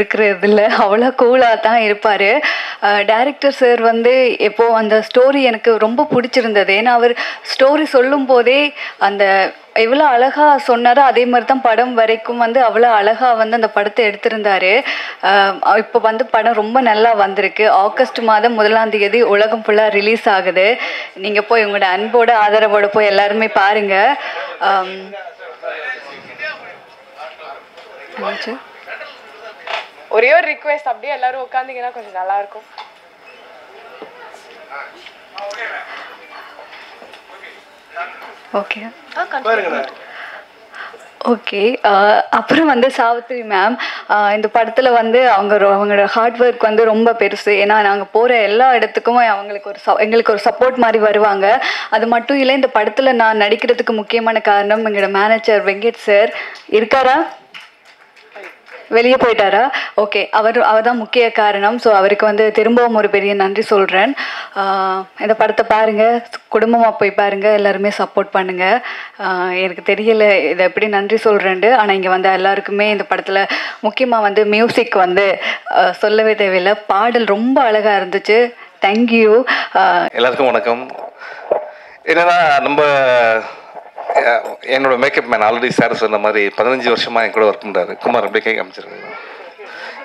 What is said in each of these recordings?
இருக்கிறதில்ல, அவ்வளோ கூலாக தான் இருப்பார். டைரக்டர் சார் வந்து எப்போ அந்த ஸ்டோரி எனக்கு ரொம்ப பிடிச்சிருந்தது. ஏன்னா அவர் ஸ்டோரி சொல்லும் போதே அந்த எவ்வளோ அழகாக சொன்னாரோ அதே மாதிரி தான் படம் வரைக்கும் வந்து அவ்வளோ அழகாக வந்து அந்த படத்தை எடுத்திருந்தார். இப்போ வந்து படம் ரொம்ப நல்லா வந்திருக்கு. ஆகஸ்ட் மாதம் 1ஆம் தேதி உலகம் ஃபுல்லாக ரிலீஸ் ஆகுது. நீங்கள் போய் உங்களோட அன்போட ஆதரவோட போய் எல்லாருமே பாருங்கள். ஒரே ஒரு ரிக்வெஸ்ட், அப்படியே எல்லாரும் உட்காந்தீங்கன்னா கொஞ்சம் நல்லா இருக்கும். Okay okay. அப்புறம் வந்து சாவித்ரி மேம் இந்த படத்தில் வந்து அவங்களோட ஹார்ட் ஒர்க் வந்து ரொம்ப பெருசு. ஏன்னா நாங்கள் போகிற எல்லா இடத்துக்கும் எங்களுக்கு ஒரு சப்போர்ட் மாதிரி வருவாங்க. அது மட்டும் இல்லை, இந்த படத்தில் நான் நடிக்கிறதுக்கு முக்கியமான காரணம் எங்களோட மேனேஜர் வெங்கட் சார். இருக்காரா? வெளியே போயிட்டாரா? ஓகே, அவர் தான் முக்கிய காரணம். ஸோ அவருக்கு வந்து திரும்பவும் ஒரு பெரிய நன்றி சொல்கிறேன். இந்த படத்தை பாருங்கள், குடும்பமாக போய் பாருங்கள், எல்லாருமே சப்போர்ட் பண்ணுங்கள். எனக்கு தெரியலை இதை எப்படி நன்றி சொல்கிறேன்ட்டு. ஆனால் இங்கே வந்து எல்லாருக்குமே இந்த படத்தில் முக்கியமாக வந்து மியூசிக் வந்து சொல்லவே தேவையில்லை. பாடல் ரொம்ப அழகாக இருந்துச்சு. தேங்க்யூ. எல்லாருக்கும் வணக்கம். என்னன்னா, நம்ம என்னோட மேக்கப் மேன் ஆல்ரெடி சார் சொன்ன மாதிரி 15 வருஷமாக என் கூட ஒர்க் பண்ணுறாரு. குமார் அப்படியே கேட்க அமைச்சிருக்கேன்.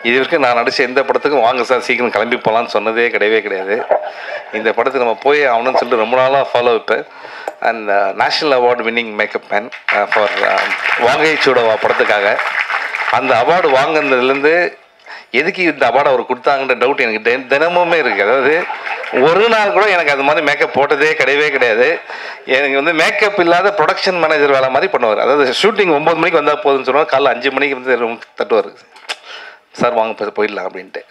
இது வரைக்கும் நான் நடித்த எந்த படத்துக்கும் வாங்க சார் சீக்கிரம் கிளம்பி போகலான்னு சொன்னதே கிடையாது. இந்த படத்துக்கு நம்ம போய் ஆகணும்னு சொல்லிட்டு ரொம்ப நாளாக ஃபாலோ வைப்பேன். And national award winning makeup man for Vaagai Soodavaa படத்துக்காக அந்த அவார்டு வாங்கினதுலேருந்து எதுக்கு இந்த அவார்டு அவர் கொடுத்தாங்கன்ற டவுட் எனக்கு தினமுமே இருக்குது. அதாவது ஒரு நாள் கூட எனக்கு அது மாதிரி மேக்கப் போட்டதே கிடையாது. எனக்கு வந்து மேக்கப் இல்லாத ப்ரொடக்ஷன் மேனேஜர் வேலை மாதிரி பண்ணுவார். அதாவது ஷூட்டிங் 9 மணிக்கு வந்தால் போதுன்னு சொல்லுவாங்க, காலைல 5 மணிக்கு வந்து தட்டுவார். சார் வாங்க போயிடலாம் அப்படின்ட்டு.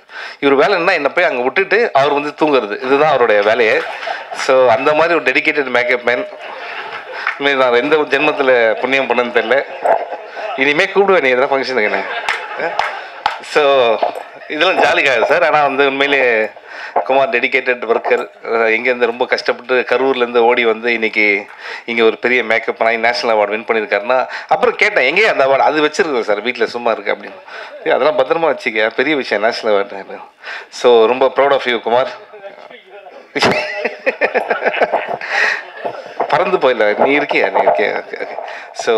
இவர் வேலை என்ன, என்னை போய் அங்கே விட்டுட்டு அவர் வந்து தூங்குறது, இதுதான் அவருடைய வேலையை. ஸோ அந்த மாதிரி ஒரு டெடிக்கேட்டட் மேக்கப் மேன் நான் எந்த ஜென்மத்தில் புண்ணியம் பண்ணன்னு தெரியல. இனிமேல் கூப்பிடுவேன் நீ எதனா ஃபங்க்ஷனுக்கு என்ன. ஸோ இதெல்லாம் ஜாலிக்காக சார். ஆனால் வந்து உண்மையிலே குமார் டெடிக்கேட்டட் ஒர்க்கர். இங்கேருந்து ரொம்ப கஷ்டப்பட்டு கரூர்லேருந்து ஓடி வந்து இன்றைக்கி இங்கே ஒரு பெரிய மேக்கப் பண்ணி நேஷ்னல் அவார்டு வின் பண்ணியிருக்காருன்னா, அப்புறம் கேட்டேன் எங்கேயே அந்த அவார்டு, அது வச்சுருக்கேன் சார் வீட்டில் சும்மா இருக்குது அப்படின்னு. அதெல்லாம் பத்திரமா வச்சுக்க, பெரிய விஷயம் நேஷ்னல் அவார்டு. ஸோ ரொம்ப ப்ரௌட் ஆஃப் யூ குமார். பறந்து போயிடல, நீ இருக்கியா? ஓகே. ஸோ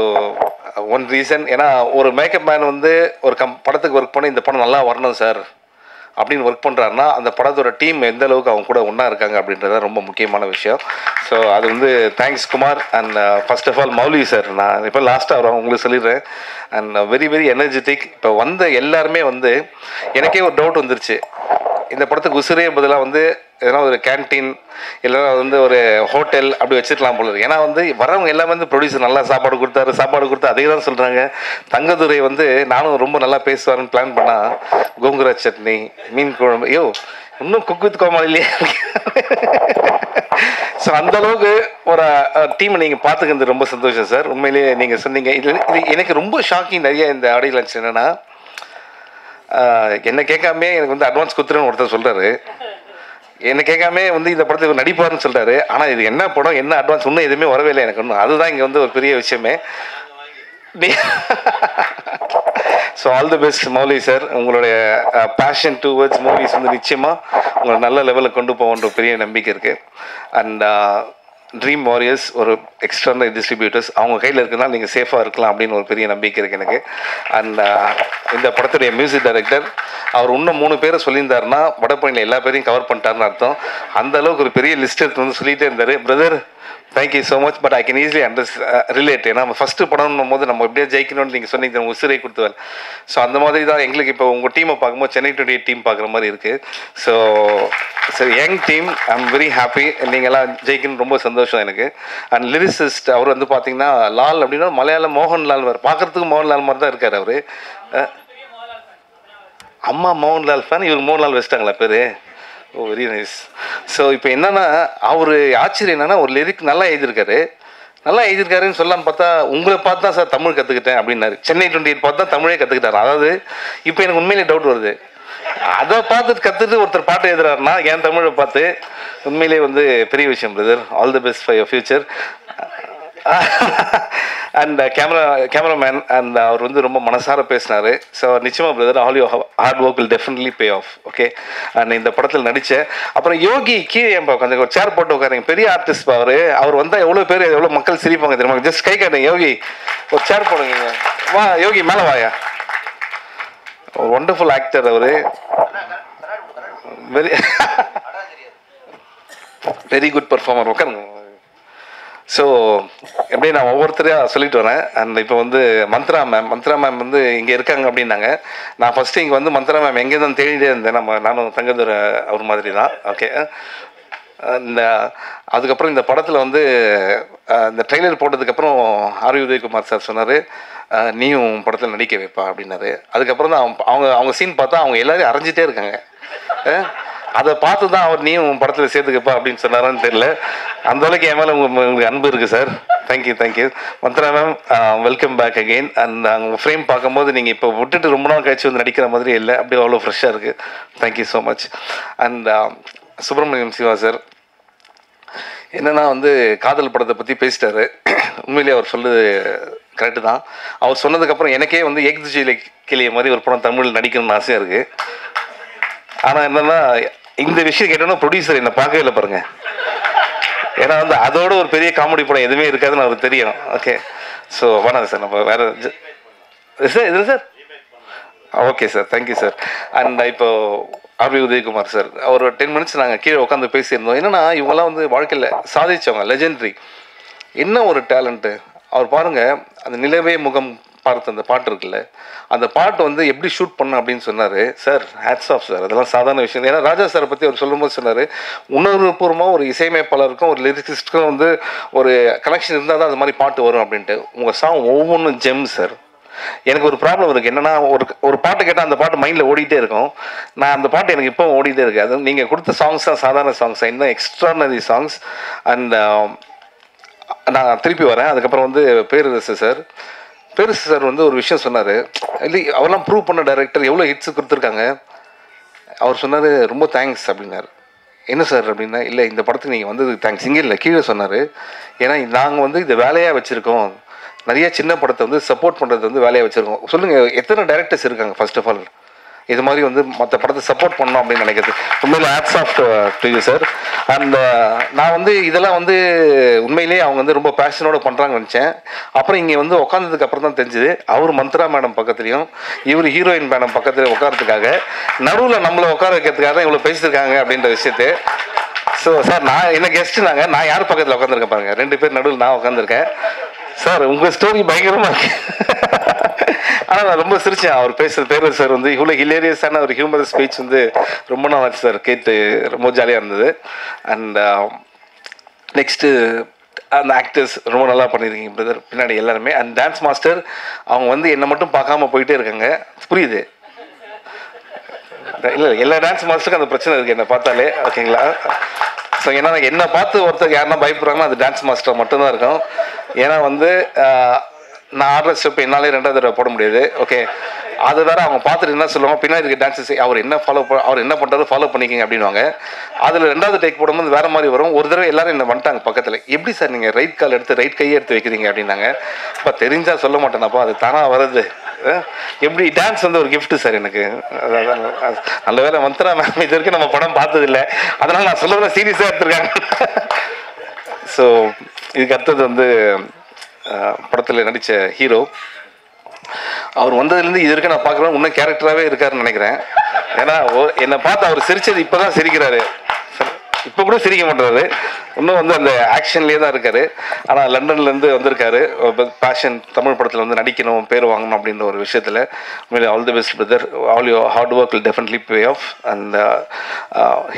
ஒன் ரீசன், ஏன்னா ஒரு மேக்கப் மேன் வந்து ஒரு படத்துக்கு ஒர்க் பண்ணி இந்த படம் நல்லா வரணும் சார் அப்படின்னு ஒர்க் பண்ணுறாருன்னா அந்த படத்தோட டீம் எந்த அளவுக்கு அவங்க கூட ஒன்றா இருக்காங்க அப்படின்றத ரொம்ப முக்கியமான விஷயம். ஸோ அது வந்து thanks Kumar. And first of all Mouli sir, நான் இப்போ லாஸ்ட்டாக உங்களுக்கு சொல்லிடுறேன். And very very energetic. இப்போ வந்த எல்லாருமே வந்து எனக்கே ஒரு டவுட் வந்துருச்சு, இந்த படத்துக்கு உசிரே பதிலாக வந்து எதனா ஒரு கேன்டீன் இல்லைனா வந்து ஒரு ஹோட்டல் அப்படி வச்சுக்கலாம் போல இருக்கு. ஏன்னா வந்து வரவங்க எல்லாமே வந்து ப்ரொடியூசர் நல்லா சாப்பாடு கொடுத்து அதே தான் சொல்கிறாங்க. தங்கதுரை வந்து நானும் ரொம்ப நல்லா பேசுவாருன்னு பிளான் பண்ணால் கோங்குரா சட்னி, மீன் குழம்பு, ஐயோ இன்னும் குக் வித் கோமாளிலே. ஸோ அந்தளவுக்கு ஒரு டீமை நீங்கள் பார்த்துக்கிறது ரொம்ப சந்தோஷம் சார். உண்மையிலேயே நீங்கள் சொன்னீங்க. இது எனக்கு ரொம்ப ஷாக்கிங். நிறைய இந்த ஆடியோ லான்ச் என்னென்னா, என்னை கேட்காமே எனக்கு வந்து அட்வான்ஸ் கொடுத்துருன்னு ஒருத்தர் சொல்கிறாரு. என்னை கேட்காமே வந்து இந்த படத்துக்கு நடிப்பார்னு சொல்கிறாரு. ஆனால் இது என்ன படம், என்ன அட்வான்ஸ், இன்னும் எதுவுமே வரவே இல்லை எனக்கு ஒன்றும். அதுதான் இங்கே வந்து ஒரு பெரிய விஷயமே. So all the best Mouli sir. உங்களுடைய பேஷன் டுவர்ட்ஸ் மூவிஸ் வந்து நிச்சயமாக உங்களை நல்ல லெவலில் கொண்டு போகன்ற பெரிய நம்பிக்கை இருக்குது. அண்ட் ட்ரீம் வாரியர்ஸ் ஒரு எக்ஸ்டர்னல் டிஸ்ட்ரிபியூட்டர்ஸ் அவங்க கையில் இருக்குன்னா நீங்கள் சேஃபாக இருக்கலாம் அப்படின்னு ஒரு பெரிய நம்பிக்கை இருக்குது எனக்கு. அண்ட் இந்த படத்துடைய மியூசிக் டைரக்டர் அவர் இன்னும் 3 பேரை சொல்லியிருந்தாருன்னா வடபழனியில் எல்லா பேரையும் கவர் பண்ணிட்டாருன்னு அர்த்தம். அந்த அளவுக்கு ஒரு பெரிய லிஸ்ட் எடுத்து வந்து சொல்லிகிட்டே இருந்தார். Brother thank you so much. But I can easily relate. ஏன்னா நம்ம ஃபஸ்ட்டு படம்னும் போது நம்ம எப்படியா ஜெயிக்கணும்னு நீங்கள் சொன்னீங்க, உசிரை கொடுத்துவார். ஸோ அந்த மாதிரி தான் எங்களுக்கு இப்போ உங்கள் டீமை பார்க்கும்போது சென்னை 28 டீம் பார்க்குற மாதிரி இருக்குது. ஸோ சரி, young team, I am very happy. நீங்கள்லாம் ஜெயிக்கணும்னு ரொம்ப சந்தோஷம் எனக்கு. அண்ட் லிரிசிஸ்ட் அவர் வந்து பார்த்தீங்கன்னா லால் அப்படின்னா மலையாளம் மோகன்லால் வேறு, பார்க்குறதுக்கு மோகன்லால் மாதிரி தான் இருக்கார் அவர். அம்மா மோகன்லால் ஃபேன், இவர் மோகன்லால் வச்சிட்டாங்களா பேர்? ஓ வெரி நைஸ். ஸோ இப்போ என்னென்னா அவர் ஆச்சரியம் என்னென்னா ஒரு லிரிக் நல்லா எழுதியிருக்காருன்னு சொல்லலான்னு பார்த்தா உங்களை பார்த்து தான் சார் தமிழ் கற்றுக்கிட்டேன் அப்படின்னாரு. சென்னை 28 பார்த்து தான் தமிழே கற்றுக்கிட்டாரு. அதாவது இப்போ எனக்கு உண்மையிலே டவுட் வருது, அதை பார்த்துட்டு கற்றுட்டு ஒருத்தர் பாட்டு எழுதுறாருன்னா என் தமிழை பார்த்து உண்மையிலே வந்து பெரிய விஷயம் brother. All the best for your future. And cameraman and அவர் வந்து ரொம்ப மனசார பேசினார். ஸோ நிச்சயமாக brother, all you hard work will definitely pay off. Okay, and இந்த படத்தில் நடித்தேன். அப்புறம் யோகி கீழே என் உட்காந்து ஒரு சேர் போட்டு உட்காருங்க, பெரிய ஆர்டிஸ்ட் அவர் வந்தால் எவ்வளோ பேர் எவ்வளோ மக்கள் சிரிப்பாங்க தெரியுமா? ஜஸ்ட் கை காட்டுங்க, யோகி ஒரு சேர் போடுங்க. வா யோகி, மேலே வாயா. ஒரு ஒண்டர்ஃபுல் ஆக்டர் அவர், வெரி வெரி குட் பர்ஃபார்மர். உட்காருங்க. ஸோ எப்படி நான் ஒவ்வொருத்தரையாக சொல்லிட்டு வரேன். அண்ட் இப்போ வந்து மந்த்ரா மேம் வந்து இங்கே இருக்காங்க அப்படின்னாங்க. நான் ஃபஸ்ட்டு இங்கே வந்து மந்த்ரா மேம் எங்கே தான் தேடிட்டே இருந்தேன். நானும் தங்கதுரை அவர் மாதிரி தான். ஓகே, அதுக்கப்புறம் இந்த படத்தில் வந்து இந்த ட்ரெய்லர் போட்டதுக்கப்புறம் ஆர் உதயகுமார் சார் சொன்னார், நீயும் படத்தில் நடிக்க வைப்பா அப்படின்னாரு. அதுக்கப்புறம் தான் அவங்க சீன் பார்த்தா அவங்க எல்லோரும் அரைஞ்சிட்டே இருக்காங்க. அதை பார்த்து தான் அவர் நீயும் படத்தில் சேர்த்துக்கப்பா அப்படின்னு சொன்னாரான்னு தெரியல. அந்த அளவுக்கு என் மேலே உங்களுக்கு அன்பு இருக்குது sir. Thank you Mantra ma'am, welcome back again. And உங்கள் ஃப்ரேம் பார்க்கும்போது நீங்கள் இப்போ விட்டுட்டு ரொம்ப நாள் கழிச்சு வந்து நடிக்கிற மாதிரி இல்லை, அப்படியே அவ்வளோ ஃப்ரெஷ்ஷாக இருக்குது. Thank you so much. And Subramaniam Siva sir என்னென்னா வந்து காதல் படத்தை பற்றி பேசிட்டாரு. உண்மையிலேயே அவர் சொல்லுது கரெக்டு தான். அவர் சொன்னதுக்கப்புறம் எனக்கே வந்து ஏக்துஜியில கிளிய மாதிரி ஒரு படம் தமிழ் நடிக்கணும்னு ஆசையாக இருக்குது. ஆனால் என்னென்னா இந்த விஷயம் கேட்டோன்னா ப்ரொடியூசர் என்னை பார்க்கவே இல்லை பாருங்கள். ஏன்னா வந்து அதோட ஒரு பெரிய காமெடி படம் எதுவுமே இருக்காதுன்னு அவருக்கு தெரியும். ஓகே, ஸோ வேணாம் சார், நம்ம வேறு சார் இது sir. Okay sir, thank you sir. And இப்போ ஆர் உதயகுமார் சார், ஒரு 10 மினிட்ஸ் நாங்கள் கீழே உட்காந்து பேசியிருந்தோம். என்னென்னா இவங்கெல்லாம் வந்து வாழ்க்கையில் சாதிச்சவங்க, லெஜெண்டரி. என்ன ஒரு டேலண்ட்டு அவர் பாருங்கள். அந்த நிலவே முகம் பார்த்து அந்த பாட்டு இருக்குல்ல, அந்த பாட்டு வந்து எப்படி ஷூட் பண்ண அப்படின்னு சொன்னார் சார். ஹேட்ஸ் ஆஃப் சார், அதெல்லாம் சாதாரண விஷயம். ஏன்னா ராஜா சாரை பற்றி அவர் சொல்லும்போது சொன்னார், உணர்வுபூர்வமாக ஒரு இசையமைப்பாளருக்கும் ஒரு லிரிக்ஸிஸ்ட்டுக்கும் வந்து ஒரு கனெக்ஷன் இருந்தால் தான் அது மாதிரி பாட்டு வரும் அப்படின்ட்டு. உங்கள் சாங் ஒவ்வொன்றும் ஜெம் சார். எனக்கு ஒரு ப்ராப்ளம் இருக்குது. என்னென்னா ஒரு பாட்டு கேட்டால் அந்த பாட்டு மைண்டில் ஓடிட்டே இருக்கும். நான் அந்த பாட்டு எனக்கு இப்போ ஓடிட்டே இருக்குது. அது நீங்கள் கொடுத்த சாங்ஸ் தான் சாதாரண சாங்ஸ், இன்னும் எக்ஸ்ட்ரானரி சாங்ஸ். அண்ட் நான் திருப்பி வரேன். அதுக்கப்புறம் வந்து பேரரசு சார் வந்து ஒரு விஷயம் சொன்னார். இல்லை அவரெல்லாம் ப்ரூவ் பண்ண டைரக்டர் எவ்வளோ ஹிட்ஸு கொடுத்துருக்காங்க. அவர் சொன்னார் ரொம்ப தேங்க்ஸ் அப்படின்னாரு. என்ன சார் அப்படின்னா, இல்லை இந்த படத்துக்கு நீங்கள் வந்ததுக்கு தேங்க்ஸ். இங்கே இல்லை, கீழே சொன்னார். ஏன்னா நாங்கள் வந்து இதை வேலையாக வச்சுருக்கோம். நிறைய சின்ன படத்தை வந்து சப்போர்ட் பண்ணுறது வந்து வேலையாக வச்சுருக்கோம். சொல்லுங்கள், எத்தனை டைரக்டர்ஸ் இருக்காங்க ஃபர்ஸ்ட் ஆஃப் ஆல் இது மாதிரி வந்து மற்ற படத்தை சப்போர்ட் பண்ணணும் அப்படின்னு நினைக்கிறது. உண்மையிலே hats off to you sir. And நான் வந்து இதெல்லாம் வந்து உண்மையிலேயே அவங்க வந்து ரொம்ப பேஷனோட பண்ணுறாங்கன்னு நினச்சேன். அப்புறம் இங்கே வந்து உட்காந்ததுக்கு அப்புறம் தான் தெரிஞ்சுது, அவர் மந்த்ரா மேடம் பக்கத்துலையும் இவர் ஹீரோயின் மேடம் பக்கத்தில் உட்காரத்துக்காக நடுவில் நம்மளை உட்கார வைக்கிறதுக்காக தான் இவ்வளோ பேசியிருக்காங்க அப்படின்ற விஷயத்தை. ஸோ சார், நான் என்ன கெஸ்ட்டு நான் யார் பக்கத்தில் உட்காந்துருக்கேன் பாருங்கள், 2 பேர் நடுவில் நான் உட்காந்துருக்கேன். சார் உங்கள் ஸ்டோரி பயங்கரமாக இருக்கு. ஆனால் நான் ரொம்ப சிரித்தேன் அவர் பேசுகிற. பேர் சார் வந்து இவ்வளோ ஹிலேரியஸான ஒரு ஹியூமர் ஸ்பீச் வந்து ரொம்ப நாள் ஆச்சு சார் கேட்டு, ரொம்ப ஜாலியாக இருந்தது. அண்ட் நெக்ஸ்ட்டு அந்த ஆக்டர்ஸ் ரொம்ப நல்லா பண்ணியிருக்கீங்க பிரதர் பின்னாடி எல்லாருமே. அண்ட் டான்ஸ் மாஸ்டர் அவங்க வந்து என்னை மட்டும் பார்க்காம போயிட்டே இருக்காங்க. புரியுது, இல்லை எல்லா டான்ஸ் மாஸ்டருக்கும் அந்த பிரச்சனை இருக்குது என்னை பார்த்தாலே. ஓகேங்களா? ஸோ ஏன்னா என்னை பார்த்து ஒருத்தர் யாருன்னா பயப்படுறாங்கன்னா அது டான்ஸ் மாஸ்டர் மட்டும்தான் இருக்கும். ஏன்னா வந்து நான் ஆடுற ஸ்டெப் என்னாலே 2வது தடவை போட முடியாது. ஓகே, அது வேறு அவங்க பார்த்துட்டு என்ன சொல்லுவாங்க, பின்னாடி இருக்க டான்ஸஸ் அவர் என்ன பண்ணுறாரு ஃபாலோ பண்ணிக்கிங்க அப்படின்வாங்க. அதில் 2வது டேக் போடும்போது வேறு மாதிரி வரும். ஒரு தடவை எல்லோரும் என்ன வந்துட்டாங்க பக்கத்தில், எப்படி சார் நீங்கள் ரைட் கால் எடுத்து ரைட் கையே எடுத்து வைக்கிறீங்க அப்படின்னாங்க. இப்போ தெரிஞ்சால் சொல்ல மாட்டேனாப்பா, அது தானாக வருது. எப்படி டான்ஸ் வந்து ஒரு கிஃப்ட்டு சார் எனக்கு. நல்ல வேலை மந்த்ரா மேம் இது வரைக்கும் நம்ம படம் பார்த்ததில்லை, அதனால் நான் சொல்லுறத சீரியஸாக எடுத்துருக்காங்க. ஸோ இதுக்கு அடுத்தது வந்து படத்தில் நடித்த ஹீரோ, அவர் வந்ததுலேருந்து இது வரைக்கும் நான் பார்க்குறேன் இன்னும் கேரக்டராகவே இருக்காருன்னு நினைக்கிறேன். ஏன்னா என்னை பார்த்து அவர் சிரித்தது இப்போ தான் சிரிக்கிறாரு. இப்போ கூட சிரிக்க மாட்டாரு, இன்னும் வந்து அந்த ஆக்ஷன்லேயே தான் இருக்கார். ஆனால் லண்டன்லேருந்து வந்திருக்காரு. பேஷன் தமிழ் படத்தில் வந்து நடிக்கணும், பேர் வாங்கணும் அப்படின்ற ஒரு விஷயத்தில். உண்மையிலே all the best brother. All you hard work will definitely pay off. And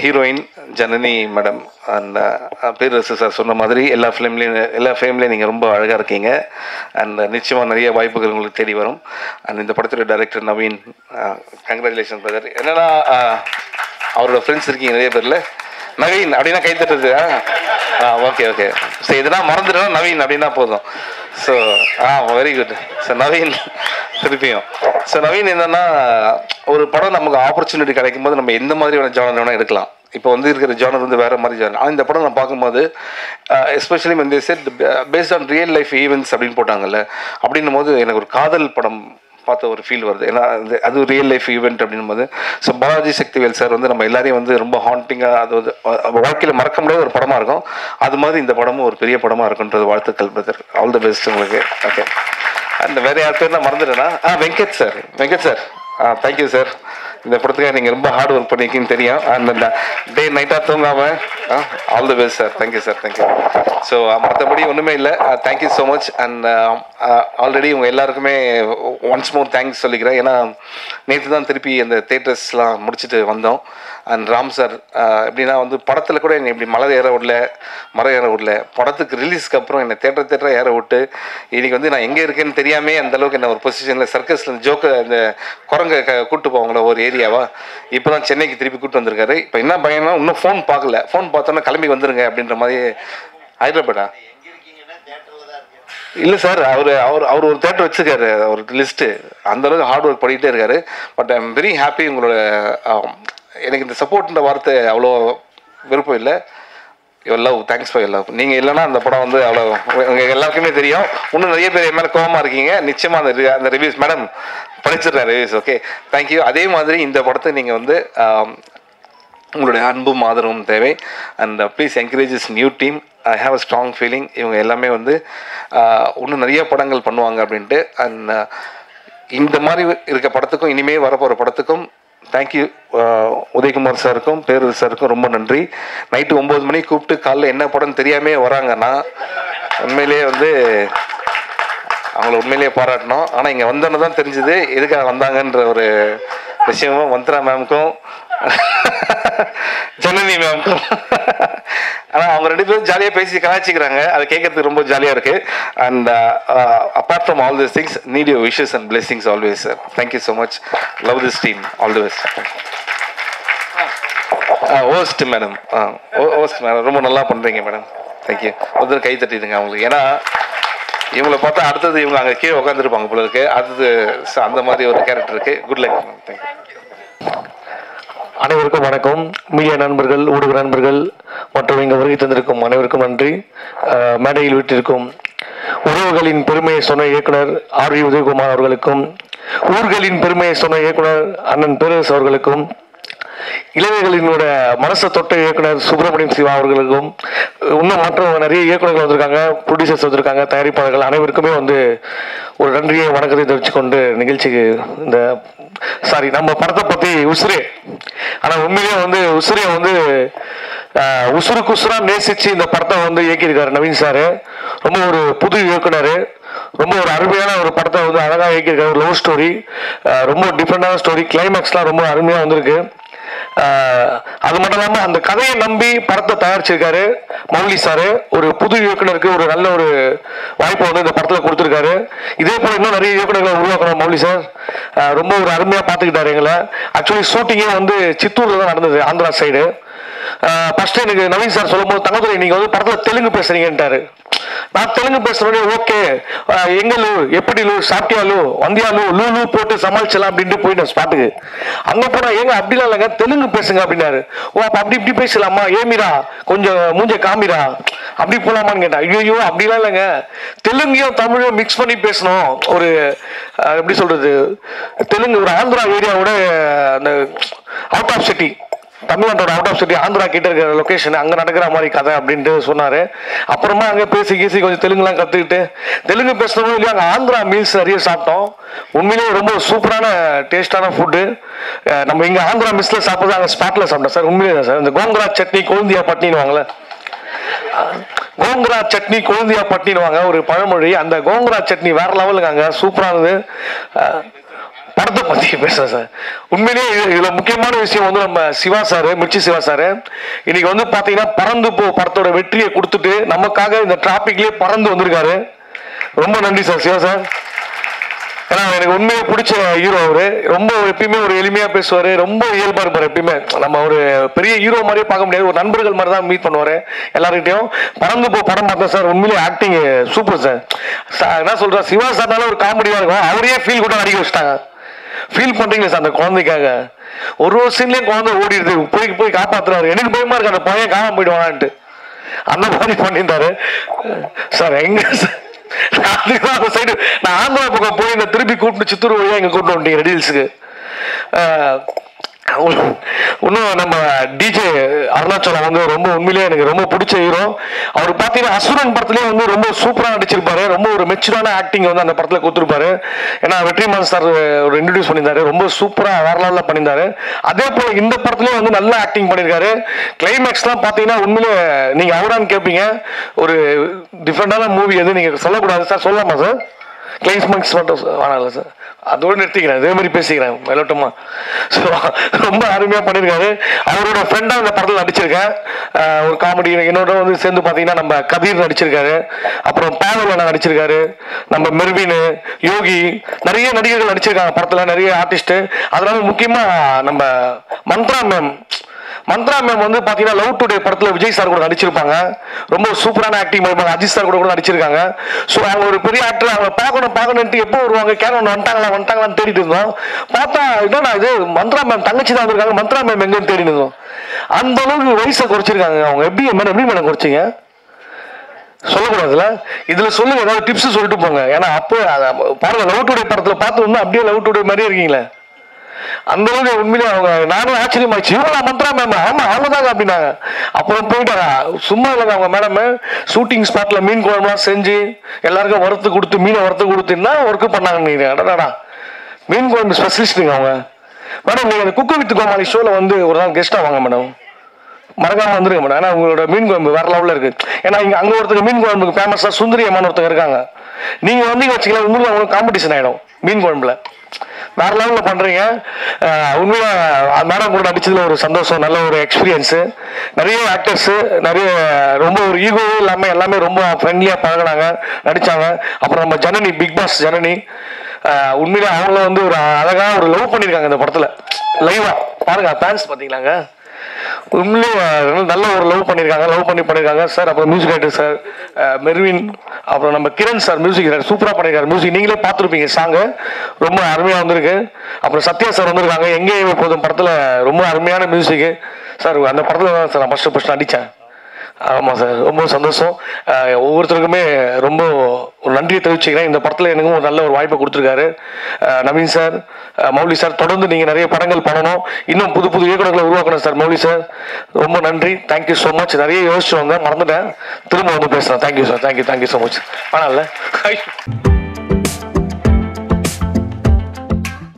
heroine Janani madam and Perarasu sir சொன்ன மாதிரி எல்லா ஃபிலிம்லேயும் நீங்கள் ரொம்ப அழகாக இருக்கீங்க. அண்ட் நிச்சயமாக நிறைய வாய்ப்புகள் உங்களுக்கு தேடி வரும். அண்ட் இந்த படத்துடைய டைரக்டர் நவீன், கங்க்ராச்சுலேஷன் பிரதர். என்னென்னா அவரோட ஃப்ரெண்ட்ஸ் இருக்கீங்க நிறைய பேரில். நவீன் அப்படின்னா கை தட்டுறது. ஓகே. ஸோ இதெல்லாம் மறந்துட்டோம் நவீன் அப்படின்னா போதும். So very good. So Naveen திருப்பியும். ஸோ நவீன் என்னென்னா ஒரு படம் நமக்கு ஆப்பர்ச்சுனிட்டி கிடைக்கும் போது நம்ம எந்த மாதிரியான ஜானர் வேணால் எடுக்கலாம். இப்போ வந்து இருக்கிற ஜானர் வந்து வேறு மாதிரி ஜானர். ஆனால் இந்த படம் நான் பார்க்கும்போது எஸ்பெஷலி வந்து set based on real life events அப்படின்னு போட்டாங்கல்ல, அப்படின்னும் போது எனக்கு ஒரு காதல் படம் பார்த்த ஒரு ஃபீல் வருது. ஏன்னா அது ரியல் லைஃப் ஈவெண்ட் அப்படின்னும் போது ஸோ பாலாஜி சக்திவேல் சார் வந்து நம்ம எல்லாரையும் வந்து ரொம்ப ஹாண்டிங்காக, அது வந்து வாழ்க்கையில் மறக்க முடியாத ஒரு படமாக இருக்கும். அது மாதிரி இந்த படமும் ஒரு பெரிய படமாக இருக்குன்றது வாழ்த்துக்கள் பிரதர். ஆல் தி பெஸ்ட் உங்களுக்கு. ஓகே, அந்த வேறு யார் பேர் நான் மறந்துட்டேன்னா Venkat sir. Venkat sir thank you sir. இந்த படத்துக்காக நீங்கள் ரொம்ப ஹார்ட் ஒர்க் பண்ணியிருக்கீங்கன்னு தெரியும். அண்ட் டே நைட்டாக தூங்காமல் all the best sir. Thank you sir, thank you. So மற்றபடி ஒன்றுமே இல்லை. Thank you so much. And already உங்கள் எல்லாருக்குமே ஒன்ஸ் மோர் தேங்க்ஸ் சொல்லிக்கிறேன். ஏன்னா நேற்று தான் திருப்பி அந்த தேட்டர்ஸ்லாம் முடிச்சுட்டு வந்தோம். அண்ட் ராம் சார் எப்படின்னா வந்து படத்தில் கூட என்னை இப்படி மரம் ஏற விடல. படத்துக்கு ரிலீஸ்க்கு அப்புறம் என்னை தேட்டராக ஏற விட்டு இன்றைக்கி வந்து நான் எங்கே இருக்கேன்னு தெரியாமே அந்தளவுக்கு என்ன ஒரு பொசிஷனில் சர்க்கஸில் இந்த குரங்கை கூப்பிட்டு போவாங்களே ஒரு ஏரியாவா, இப்போ தான் சென்னைக்கு திருப்பி கூப்பிட்டு வந்திருக்காரு. இப்போ என்ன பையனா இன்னும் ஃபோன் பார்க்கல, ஃபோன் பார்த்தோன்னா கிளம்பி வந்துருங்க அப்படின்ற மாதிரி. ஹைதராபாடா இல்லை சார், அவர் ஒரு தேட்டர் வச்சுருக்காரு, ஒரு லிஸ்ட்டு. அந்தளவுக்கு ஹார்ட் ஒர்க் பண்ணிகிட்டே இருக்காரு. But I am very happy. உங்களோட எனக்கு இந்த சப்போர்ட்ன்ற வார்த்தை அவ்வளோ விருப்பம் இல்லை. Your love, thanks for your love. நீங்கள் இல்லைன்னா அந்த படம் வந்து அவ்வளோ உங்களுக்கு எல்லாருக்குமே தெரியும். இன்னும் நிறைய பேர் என் மேலே கோபமாக இருக்கீங்க. நிச்சயமாக அந்த ரிவ்யூஸ் மேடம் படிச்சிடுறேன் ரிவ்யூஸ். Okay, thank you. அதே மாதிரி இந்த படத்தை நீங்கள் வந்து உங்களுடைய அன்பும் ஆதரவும் தேவை. And please encourage this new team. I have a strong feeling இவங்க எல்லாமே வந்து இன்னும் நிறைய படங்கள் பண்ணுவாங்க அப்படின்ட்டு. அண்ட் இந்த மாதிரி இருக்க படத்துக்கும் இனிமேல் வரப்போகிற படத்துக்கும் தேங்க்யூ. உதயகுமார் சாருக்கும் பேரூர் சாருக்கும் ரொம்ப நன்றி. நைட்டு 9 மணிக்கு கூப்பிட்டு காலைல என்ன படம்னு தெரியாமே வராங்கன்னா உண்மையிலேயே வந்து அவங்கள உண்மையிலேயே பாராட்டணும். ஆனால் இங்கே வந்தோன்னு தான் தெரிஞ்சுது எதுக்காக வந்தாங்கன்ற ஒரு விஷயமும் மந்த்ரா மேம்க்கும் ஜனனி மேம்க்கும். ஆனால் அவங்க 2 பேரும் ஜாலியாக பேசி கலாய்ச்சிக்கிறாங்க. அதை கேட்கறதுக்கு ரொம்ப ஜாலியாக இருக்குது. And apart from all this things need your wishes and blessings always sir. Thank you so much. Love this team. All the best. Host madam. Host madam ரொம்ப நல்லா பண்ணுறீங்க மேடம். தேங்க்யூ. முதல்ல கை தட்டிடுங்க அவங்களுக்கு. ஏன்னா இவங்களை பார்த்தா அடுத்தது இவங்க அங்கே கீழே உட்காந்துருப்பாங்க போல இருக்கு. அடுத்தது அந்த மாதிரி ஒரு கேரக்டர் இருக்குது. Good luck ma'am. தேங்க்யூ. அனைவருக்கும் வணக்கம். மீடியா நண்பர்கள், ஊடக நண்பர்கள் மற்றும் இங்கே வருகை தந்திருக்கும் அனைவருக்கும் நன்றி. மேடையில் விட்டிருக்கும் உறவுகளின் பெருமையை சொன்ன இயக்குனர் ஆர் வி உதயகுமார் அவர்களுக்கும், ஊர்களின் பெருமையை சொன்ன இயக்குனர் அண்ணன் பேரரசு அவர்களுக்கும், இளைஞர்களினோட மனசை தொட்ட இயக்குனர் சுப்பிரமணியம் சிவா அவர்களுக்கும், இன்னும் மற்ற நிறைய இயக்குநர்கள் வந்திருக்காங்க, ப்ரொடியூசர்ஸ் வந்திருக்காங்க, தயாரிப்பாளர்கள் அனைவருக்குமே வந்து ஒரு நன்றியை வணக்கத்தை தெரிவிச்சுக்கொண்டு நிகழ்ச்சிக்கு இந்த நம்ம படத்தை பற்றி உசுரே, ஆனால் உண்மையிலேயே வந்து உசுரே வந்து உசுருக்கு உசுரா நேசிச்சு இந்த படத்தை வந்து இயக்கியிருக்காரு நவீன் சார். ரொம்ப ஒரு புது இயக்குனர், ரொம்ப ஒரு அருமையான ஒரு படத்தை வந்து அழகாக இயக்கியிருக்காரு. லவ் ஸ்டோரி, ரொம்ப டிஃப்ரெண்டான ஸ்டோரி, கிளைமேக்ஸ்லாம் ரொம்ப அருமையாக வந்திருக்கு. அது மட்டும் இல்லாமல் அந்த கதையை நம்பி படத்தை தயாரிச்சிருக்காரு மௌலி சார். ஒரு புது இயக்குனருக்கு ஒரு நல்ல ஒரு வாய்ப்பை வந்து இந்த படத்தில் கொடுத்துருக்காரு. இதே போல இன்னும் நிறைய இயக்குனர்களை உருவாக்கணும் மௌலி சார். ரொம்ப ஒரு அருமையாக பார்த்துக்கிட்டாரு எங்களை. ஆக்சுவலி ஷூட்டிங்கே வந்து சித்தூரில் தான் நடந்தது, ஆந்திரா சைடு. ஃபர்ஸ்ட் எனக்கு நவீன் சார் சொல்லும் போது, தங்கதுரை நீங்கள் வந்து படத்தில் தெலுங்கு பேசுறீங்கன்ட்டாரு. நான் தெலுங்கு பேசுறோடனே ஓகே, எங்க லூ, எப்படி லூ, சாப்பிட்டியா லூ, வந்தியா லூ, லூ லூ போட்டு சமாளிச்சலாம் அப்படின்ட்டு போயிட்டேன் ஸ்பாட்டுக்கு. அங்கே போனா ஏங்க அப்படிலாம் இல்லைங்க, தெலுங்கு பேசுங்க அப்படின்னாரு. ஓ அப்போ அப்படி இப்படி பேசலாமா, ஏமிரா கொஞ்சம் மூஞ்ச காமிரா அப்படி போலாமான்னு கேட்டேன். ஐயோ அப்படிலாம் இல்லைங்க, தெலுங்கையும் தமிழையும் மிக்ஸ் பண்ணி பேசணும். ஒரு எப்படி சொல்றது, தெலுங்கு ஒரு ஆந்திரா ஏரியாவோட அந்த அவுட் ஆஃப் சிட்டி, தமிழ்நாட்டோட அவுட் ஆஃப் சிட்டி ஆந்திரா கிட்ட இருக்கிற லொக்கேஷன், அங்கே நடக்கிற மாதிரி கதை அப்படின்ட்டு சொன்னார். அப்புறமா அங்கே பேசி கொஞ்சம் தெலுங்குலாம் கற்றுக்கிட்டு தெலுங்கு பேசுகிறவங்க இல்லையா, அங்கே ஆந்திரா மீல்ஸ் நிறைய சாப்பிட்டோம். உண்மையிலேயே ரொம்ப சூப்பரான டேஸ்டான ஃபுட்டு. நம்ம இங்கே ஆந்திரா மிஸ்ஸில் சாப்பிட்றது அங்கே ஸ்பாட்டில் சாப்பிட்டோம் சார். உண்மையிலே தான் சார். இந்த கோங்கரா சட்னி கொழுந்தியா பட்னின்னு வாங்கல, கோங்கரா சட்னி கொழுந்தியா பட்னின்னு வாங்க ஒரு பழமொழி. அந்த கோங்கரா சட்னி வேற லெவலுங்க, அங்கே சூப்பரானது. படத்தை பற்றி பேசுகிறேன் சார். உண்மையிலேயே இதில் முக்கியமான விஷயம் வந்து நம்ம சிவா சார், மிர்ச்சி சிவா சார் இன்னைக்கு வந்து பார்த்தீங்கன்னா பறந்து போ படத்தோட வெற்றியை கொடுத்துட்டு நமக்காக இந்த டிராபிக்லேயே பறந்து வந்திருக்காரு. ரொம்ப நன்றி சார் சிவா சார். ஏன்னா எனக்கு உண்மையை பிடிச்ச ஹீரோ அவரு. ரொம்ப எப்பயுமே ஒரு எளிமையாக பேசுவார், ரொம்ப இயல்பாக இருப்பார். எப்பயுமே நம்ம ஒரு பெரிய ஹீரோ மாதிரியே பார்க்க முடியாது, ஒரு நண்பர்கள் மாதிரி தான் மீட் பண்ணுவார் எல்லார்கிட்டையும். பறந்து போ படம் பார்த்தேன் சார், உண்மையிலேயே ஆக்டிங் சூப்பர் சார். என்ன சொல்கிறேன், சிவா சார்னால ஒரு காமெடியாக இருக்கும், அவரையே ஃபீல் கூட அடிக்க வச்சுட்டாங்க. ஃபீல் பண்ணுறீங்களா சார் அந்த குழந்தைக்காக? ஒரு சீன்லேயும் குழந்தை ஓடிடுது, போய் காப்பாற்றுறாரு. எனக்கு பயமா இருக்கு அந்த பையன் காணாம போயிடுவானான்ட்டு. அந்த மாதிரி பண்ணியிருந்தாரு சார். எங்க அந்த சைடு நான் ஆந்திரா பக்கம் போய் இந்த திருப்பி கூப்பிட்டு சித்தூர் வழியாக இங்கே கூப்பிட்டு வந்துட்டீங்க ரெடில்ஸுக்கு. இன்னும் நம்ம டிஜே அருணாச்சலம் வந்து ரொம்ப உண்மையிலேயே எனக்கு ரொம்ப பிடிச்ச ஹீரோ. அவர் பார்த்தீங்கன்னா அசுரன் படத்துலேயே வந்து ரொம்ப சூப்பராக நடிச்சிருப்பாரு. ரொம்ப ஒரு மெச்சூரான ஆக்டிங் வந்து அந்த படத்தில் கொடுத்துருப்பாரு. ஏன்னா வெற்றிமாறன் சார் ஒரு இன்ட்ரடியூஸ் பண்ணியிருந்தாரு, ரொம்ப சூப்பராக வேற லெவலில் பண்ணியிருந்தாரு. அதே போல் இந்த படத்துலேயும் வந்து நல்லா ஆக்டிங் பண்ணியிருக்காரு. கிளைமேக்ஸ்லாம் பார்த்தீங்கன்னா உண்மையிலே நீங்கள் அவரான்னு கேட்பீங்க. ஒரு டிஃப்ரெண்டான மூவி எது நீங்கள் சொல்லக்கூடாது சார், சொல்லலாமா சார்? கிளைமேக்ஸ் மட்டும் வேணாம்ல சார், அதோடு நிறுத்திக்கிறேன், இதே மாதிரி பேசிக்கிறேன் மேலோட்டமா. ஸோ ரொம்ப அருமையாக பண்ணியிருக்காரு. அவரோட ஃப்ரெண்டாக இந்த படத்தில் நடிச்சிருக்கேன். ஒரு காமெடி என்னோட வந்து சேர்ந்து பார்த்தீங்கன்னா நம்ம கபீர் நடிச்சிருக்காரு, அப்புறம் பாவல் அண்ணா நடிச்சிருக்காரு, நம்ம மெர்வின், யோகி, நிறைய நடிகர்கள் நடிச்சிருக்காங்க படத்தில், நிறைய ஆர்டிஸ்ட்டு. அதனால முக்கியமாக நம்ம மந்த்ரா மேம் வந்து பார்த்தீங்கன்னா லவ் டுடே படத்தில் விஜய் சார் கூட நடிச்சிருப்பாங்க. ரொம்ப சூப்பரான ஆக்டிங் பண்ணிருப்பாங்க. அஜித் சார் கூட நடிச்சிருக்காங்க. ஸோ அவங்க ஒரு பெரிய ஆக்டர். அவங்க பார்க்கணுன்ட்டு எப்போ வருவாங்க, கேரளா வந்துட்டாங்களான்னு தேடிட்டு இருந்தோம். பார்த்தா என்னன்னா இது மந்த்ரா மேம் தங்கச்சி தான் வந்திருக்காங்க, மந்த்ரா மேம் எங்கன்னு தேடி இருந்தோம். அந்த அளவுக்கு வயசை குறைச்சிருக்காங்க அவங்க. எப்படி மேடம் குறைச்சிங்க சொல்லக்கூடாதுல, இதுல சொல்லுங்க, ஏதாவது டிப்ஸ் சொல்லிட்டு போங்க. ஏன்னா அப்போ பாருங்க லவ் டுடே படத்தில் பார்த்து அப்படியே லவ் டுடே மாதிரியே இருக்கீங்களே. அந்த அளவுக்கு உண்மையிலே அவங்க நானும் ஆச்சரியமாச்சு. இவங்களா மந்த்ரா மேம்? ஆமா அவங்க தாங்க அப்படின்னாங்க. அப்புறம் போயிட்டாங்க. சும்மா இல்லைங்க அவங்க மேடம் ஷூட்டிங் ஸ்பாட்ல மீன் குழம்புலாம் செஞ்சு எல்லாருக்கும் வறுத்து கொடுத்து மீனை வறுத்து கொடுத்துன்னா ஒர்க்கு பண்ணாங்க. நீங்க அடடா மீன் குழம்பு ஸ்பெஷலிஸ்ட்டுங்க அவங்க. மேடம் நீங்க அந்த குக்கு வித் கோமாளி ஷோல வந்து ஒரு நாள் கெஸ்டா வாங்க மேடம், மறக்காம வந்துருங்க மேடம். ஏன்னா உங்களோட மீன் குழம்பு வேற லெவலில் இருக்கு. ஏன்னா இங்க அங்க ஒருத்தருக்கு மீன் குழம்புக்கு ஃபேமஸா சுந்தரி அம்மான்னு ஒருத்தங்க இருக்காங்க. நீங்க வந்தீங்க வச்சுக்கலாம், உங்களுக்கு காம்படிஷன் ஆயிடும் மீன் குழம்புல. வேற லெவலில் பண்றீங்க. உண்மையா மேடம் கூட நடிச்சதுல ஒரு சந்தோஷம், நல்ல ஒரு எக்ஸ்பீரியன்ஸு. நிறைய ஆக்டர்ஸ் நிறைய ரொம்ப ஒரு ஈகோவே இல்லாமல் எல்லாமே ரொம்ப ஃப்ரெண்ட்லியாக பழகினாங்க, நடிச்சாங்க. அப்புறம் நம்ம ஜனனி, பிக் பாஸ் ஜனனி, உண்மையிலே அவங்கள வந்து ஒரு அழகாக ஒரு லவ் பண்ணியிருக்காங்க இந்த படத்தில். லைவா பாருங்க, ஃபேன்ஸ் பார்த்தீங்களாங்க, உண்மையிலே நல்ல ஒரு லவ் பண்ணியிருக்காங்க சார். அப்புறம் மியூசிக் டைரக்டர் சார் மெர்வின், அப்புறம் நம்ம கிரண் சார் மியூசிக் டைரக்டர் சூப்பராக பண்ணியிருக்காரு. மியூசிக் நீங்களே பார்த்துருப்பீங்க, சாங்கு ரொம்ப அருமையாக வந்திருக்கு. அப்புறம் சத்யா சார் வந்திருக்காங்க, எங்கேயுமே போதும் படத்தில் ரொம்ப அருமையான மியூசிக்கு சார். அந்த படத்தில் தான் சார் நான் ஃபஸ்ட்டு நடித்தேன். ஆமாம் சார், ரொம்ப சந்தோஷம். ஒவ்வொருத்தருக்குமே ரொம்ப ஒரு நன்றியை தெரிவிச்சுக்கிறேன். இந்த படத்தில் எனக்கும் ஒரு நல்ல ஒரு வாய்ப்பை கொடுத்துருக்காரு நவீன் சார், மௌலி சார். தொடர்ந்து நீங்கள் நிறைய படங்கள் பண்ணணும், இன்னும் புது புது இயக்குநர்களை உருவாக்கணும் சார். மௌலி சார் ரொம்ப நன்றி, தேங்க்யூ ஸோ மச். நிறைய யோசிச்சு வந்தேன், மறந்துட்டேன், திரும்ப வந்து பேசுகிறேன். Thank you sir, thank you so much. ஆனால்